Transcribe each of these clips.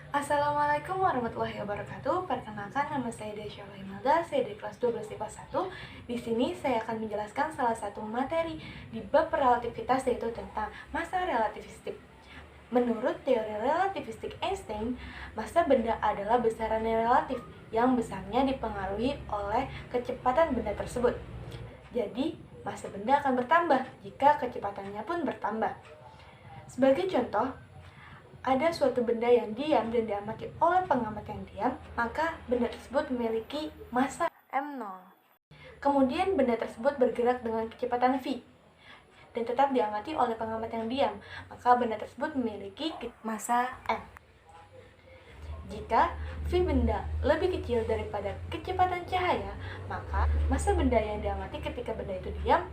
Assalamualaikum warahmatullahi wabarakatuh. Perkenalkan, nama saya Desya Imelda, saya dari kelas 12 IPA 1. Di sini saya akan menjelaskan salah satu materi di bab relativitas, yaitu tentang massa relativistik. Menurut teori relativistik Einstein, massa benda adalah besaran yang relatif yang besarnya dipengaruhi oleh kecepatan benda tersebut. Jadi, massa benda akan bertambah jika kecepatannya pun bertambah. Sebagai contoh, ada suatu benda yang diam dan diamati oleh pengamat yang diam, maka benda tersebut memiliki massa m0. Kemudian benda tersebut bergerak dengan kecepatan v dan tetap diamati oleh pengamat yang diam, maka benda tersebut memiliki massa m. Jika v benda lebih kecil daripada kecepatan cahaya, maka massa benda yang diamati ketika benda itu diam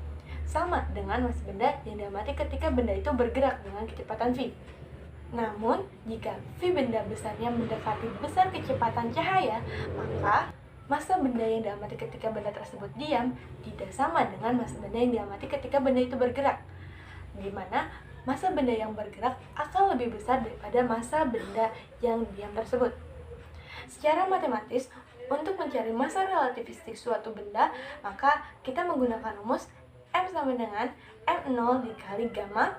sama dengan massa benda yang diamati ketika benda itu bergerak dengan kecepatan v. Namun, jika v benda besarnya mendekati besar kecepatan cahaya, maka massa benda yang diamati ketika benda tersebut diam tidak sama dengan massa benda yang diamati ketika benda itu bergerak, di mana massa benda yang bergerak akan lebih besar daripada massa benda yang diam tersebut. Secara matematis, untuk mencari massa relativistik suatu benda, maka kita menggunakan rumus M sama dengan M0 dikali gamma,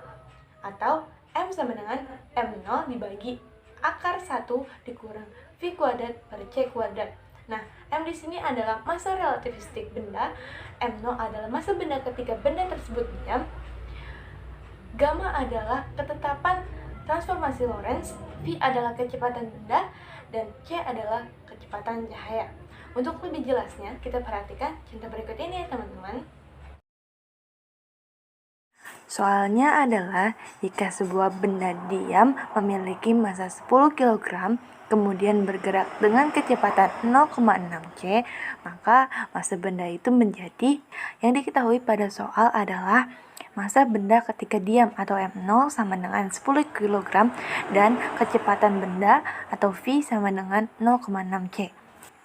atau M sama dengan M0 dibagi akar 1 dikurang V kuadrat per C kuadrat. Nah, M di sini adalah massa relativistik benda, M0 adalah massa benda ketika benda tersebut diam, gamma adalah ketetapan transformasi Lorentz, V adalah kecepatan benda, dan C adalah kecepatan cahaya. Untuk lebih jelasnya, kita perhatikan contoh berikut ini ya teman-teman. Soalnya adalah jika sebuah benda diam memiliki massa 10 kg, kemudian bergerak dengan kecepatan 0,6 C, maka massa benda itu menjadi, yang diketahui pada soal adalah massa benda ketika diam atau M0 sama dengan 10 kg dan kecepatan benda atau V sama dengan 0,6 C.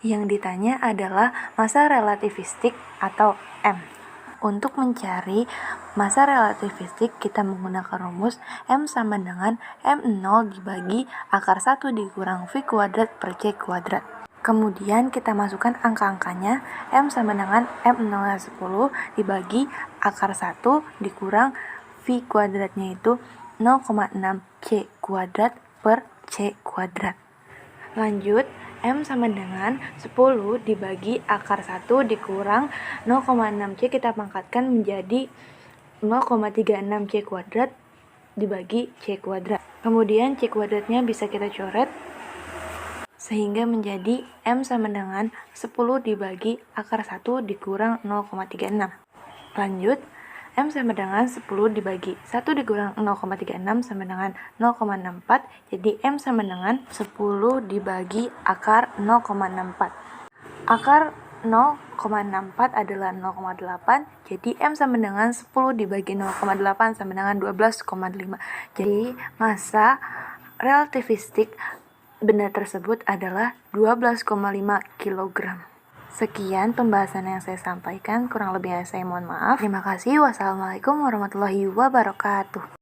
Yang ditanya adalah massa relativistik atau M. Untuk mencari massa relativistik, kita menggunakan rumus M sama dengan M0 dibagi akar 1 dikurang V kuadrat per C kuadrat. Kemudian kita masukkan angka-angkanya. M sama dengan M0 10 dibagi akar 1 dikurang V kuadratnya itu 0,6 C kuadrat per C kuadrat. Lanjut, M sama dengan 10 dibagi akar 1 dikurang 0,6 C kita pangkatkan menjadi 0,36 C kuadrat dibagi C kuadrat. Kemudian C kuadratnya bisa kita coret sehingga menjadi M sama dengan 10 dibagi akar 1 dikurang 0,36. Lanjut, M sama dengan 10 dibagi 1 dikurang 0,36 sama dengan 0,64. Jadi M sama dengan 10 dibagi akar 0,64. Akar 0,64 adalah 0,8. Jadi M sama dengan 10 dibagi 0,8 sama dengan 12,5. Jadi massa relativistik benda tersebut adalah 12,5 kg. Sekian pembahasan yang saya sampaikan, kurang lebihnya saya mohon maaf. Terima kasih. Wassalamualaikum warahmatullahi wabarakatuh.